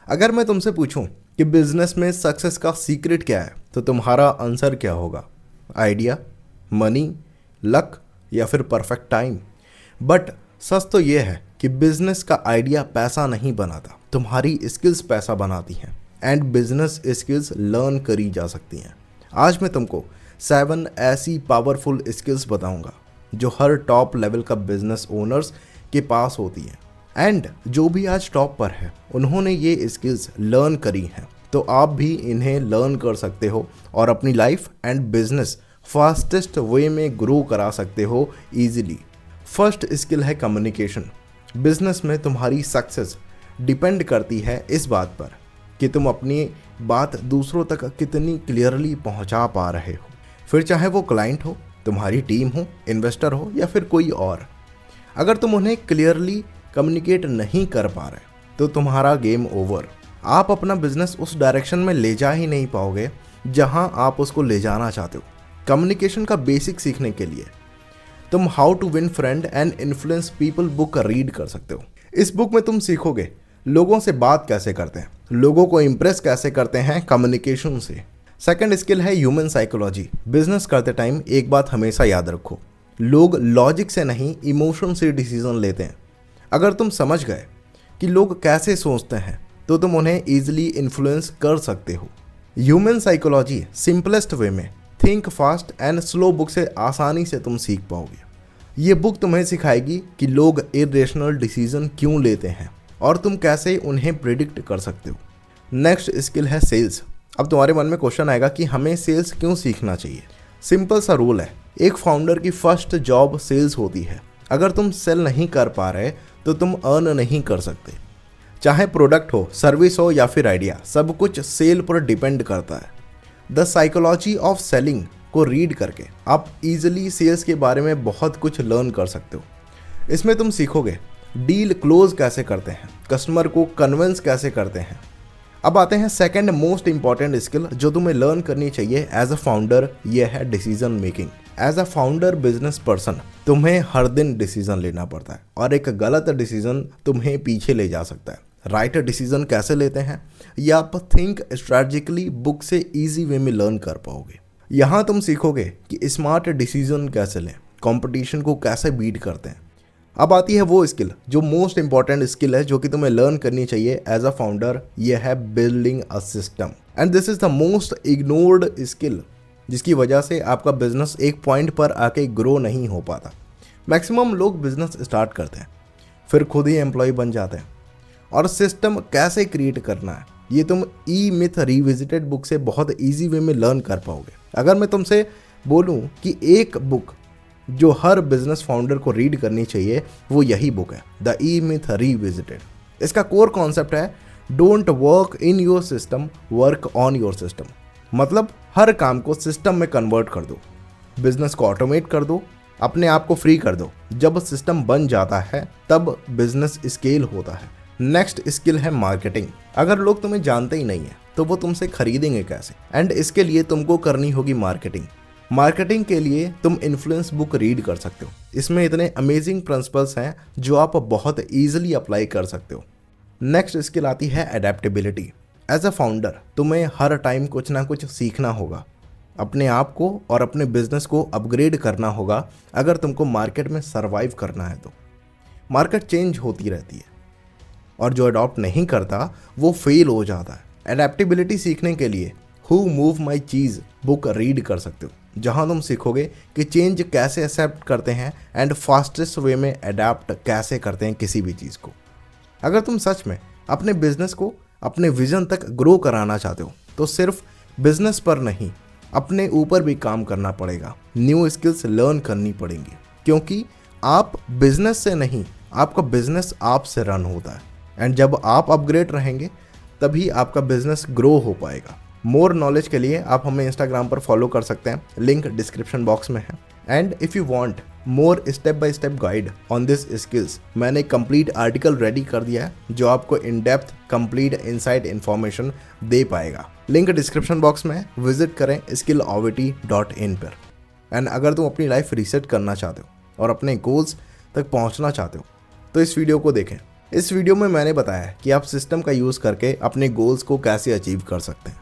अगर मैं तुमसे पूछूं कि बिजनेस में सक्सेस का सीक्रेट क्या है तो तुम्हारा आंसर क्या होगा? आइडिया, मनी, लक या फिर परफेक्ट टाइम? बट सच तो ये है कि बिजनेस का आइडिया पैसा नहीं बनाता, तुम्हारी स्किल्स पैसा बनाती हैं। एंड बिजनेस स्किल्स लर्न करी जा सकती हैं। आज मैं तुमको 7 ऐसी पावरफुल स्किल्स बताऊंगा जो हर टॉप लेवल का बिजनेस ओनर्स के पास होती हैं। एंड जो भी आज टॉप पर है उन्होंने ये स्किल्स लर्न करी हैं, तो आप भी इन्हें लर्न कर सकते हो और अपनी life and business fastest way में ग्रो करा सकते हो ईजिली। फर्स्ट स्किल है कम्युनिकेशन। बिजनेस में तुम्हारी सक्सेस डिपेंड करती है इस बात पर कि तुम अपनी बात दूसरों तक कितनी क्लियरली पहुंचा पा रहे हो, फिर चाहे वो क्लाइंट हो, तुम्हारी टीम हो, इन्वेस्टर हो या फिर कोई और। अगर तुम उन्हें क्लियरली कम्युनिकेट नहीं कर पा रहे तो तुम्हारा गेम ओवर। आप अपना बिजनेस उस डायरेक्शन में ले जा ही नहीं पाओगे जहां आप उसको ले जाना चाहते हो। कम्युनिकेशन का बेसिक सीखने के लिए तुम how to win friend and influence people book read कर सकते हो। इस बुक में तुम सीखोगे लोगों से बात कैसे करते हैं, लोगों को इंप्रेस कैसे करते हैं कम्युनिकेशन से। सेकंड स्किल है ह्यूमन साइकोलॉजी। बिजनेस करते टाइम एक बात हमेशा याद रखो, लोग लॉजिक से नहीं इमोशन से डिसीजन लेते हैं। अगर तुम समझ गए कि लोग कैसे सोचते हैं तो तुम उन्हें ईजिली इन्फ्लुएंस कर सकते हो। ह्यूमन साइकोलॉजी सिंपलेस्ट वे में think fast and slow book से आसानी से तुम सीख पाओगे। ये बुक तुम्हें सिखाएगी कि लोग इरेशनल डिसीजन क्यों लेते हैं और तुम कैसे उन्हें प्रिडिक्ट कर सकते हो। नेक्स्ट स्किल है सेल्स। अब तुम्हारे मन में क्वेश्चन आएगा कि हमें सेल्स क्यों सीखना चाहिए। सिंपल सा रूल है, एक फाउंडर की फर्स्ट जॉब सेल्स होती है। अगर तुम सेल नहीं कर पा रहे तो तुम अर्न नहीं कर सकते। चाहे प्रोडक्ट हो, सर्विस हो या फिर आइडिया, सब कुछ सेल पर डिपेंड करता है। द साइकोलॉजी ऑफ सेलिंग को रीड करके आप इजीली सेल्स के बारे में बहुत कुछ लर्न कर सकते हो। इसमें तुम सीखोगे डील क्लोज कैसे करते हैं, कस्टमर को कन्विंस कैसे करते हैं। अब आते हैं सेकंड मोस्ट इंपॉर्टेंट स्किल जो तुम्हें लर्न करनी चाहिए एज अ फाउंडर, ये है decision making. As a founder business person तुम्हें हर दिन डिसीजन लेना पड़ता है और एक गलत डिसीजन तुम्हें पीछे ले जा सकता है। राइट डिसीजन कैसे लेते हैं या आप थिंक स्ट्रैटेजिकली बुक से इजी वे में लर्न कर पाओगे। यहाँ तुम सीखोगे कि स्मार्ट डिसीजन कैसे लें, कंपटीशन को कैसे बीट करते हैं। अब आती है वो स्किल जो मोस्ट इंपॉर्टेंट स्किल है जो कि तुम्हें लर्न करनी चाहिए एज अ फाउंडर, ये है building a system. And this is the most ignored skill जिसकी वजह से आपका बिजनेस एक पॉइंट पर आके ग्रो नहीं हो पाता। मैक्सिमम लोग बिजनेस स्टार्ट करते हैं फिर खुद ही एम्प्लॉय बन जाते हैं। और सिस्टम कैसे क्रिएट करना है ये तुम ई मिथ रिविजिटेड बुक से बहुत ईजी वे में लर्न कर पाओगे। अगर मैं तुमसे बोलूं कि एक बुक जो हर बिजनेस फाउंडर को रीड करनी चाहिए वो यही बुक है, द ई मिथ रिविजिटेड। इसका कोर कॉन्सेप्ट है don't work in your system, work on your system. मतलब हर काम को सिस्टम में कन्वर्ट कर दो, बिजनेस को ऑटोमेट कर दो, अपने आप को फ्री कर दो। जब सिस्टम बन जाता है तब बिजनेस स्केल होता है। नेक्स्ट स्किल है मार्केटिंग। अगर लोग तुम्हें जानते ही नहीं है तो वो तुमसे खरीदेंगे कैसे? एंड इसके लिए तुमको करनी होगी मार्केटिंग। मार्केटिंग के लिए तुम इन्फ्लुएंस बुक रीड कर सकते हो। इसमें इतने अमेजिंग प्रिंसिपल्स हैं जो आप बहुत ईजिली अप्लाई कर सकते हो। नेक्स्ट स्किल आती है अडेप्टेबिलिटी। एज अ फाउंडर तुम्हें हर टाइम कुछ ना कुछ सीखना होगा, अपने आप को और अपने बिजनेस को अपग्रेड करना होगा अगर तुमको मार्केट में सर्वाइव करना है तो। मार्केट चेंज होती रहती है और जो अडॉप्ट नहीं करता वो फेल हो जाता है। अडेप्टेबिलिटी सीखने के लिए who move my cheese book read कर सकते हो, जहां तुम सीखोगे कि चेंज कैसे एक्सेप्ट करते हैं एंड फास्टेस्ट वे में अडेप्ट कैसे करते हैं किसी भी चीज़ को। अगर तुम सच में अपने बिजनेस को अपने विजन तक ग्रो कराना चाहते हो तो सिर्फ बिजनेस पर नहीं, अपने ऊपर भी काम करना पड़ेगा। न्यू स्किल्स लर्न करनी पड़ेंगी क्योंकि आप बिजनेस से नहीं, आपका बिजनेस आप से रन होता है। एंड जब आप अपग्रेड रहेंगे तभी आपका बिजनेस ग्रो हो पाएगा। मोर नॉलेज के लिए आप हमें इंस्टाग्राम पर फॉलो कर सकते हैं, लिंक डिस्क्रिप्शन बॉक्स में है। And if you want more step by step guide on this skills, मैंने कंप्लीट आर्टिकल रेडी कर दिया है जो आपको in depth complete inside information दे पाएगा। लिंक डिस्क्रिप्शन बॉक्स में है, विजिट करें skillovity.in पर। एंड अगर तुम अपनी लाइफ रीसेट करना चाहते हो और अपने गोल्स तक पहुंचना चाहते हो तो इस वीडियो को देखें। इस वीडियो में मैंने बताया कि आप सिस्टम का यूज़ करके अपने गोल्स को कैसे अचीव कर सकते हैं।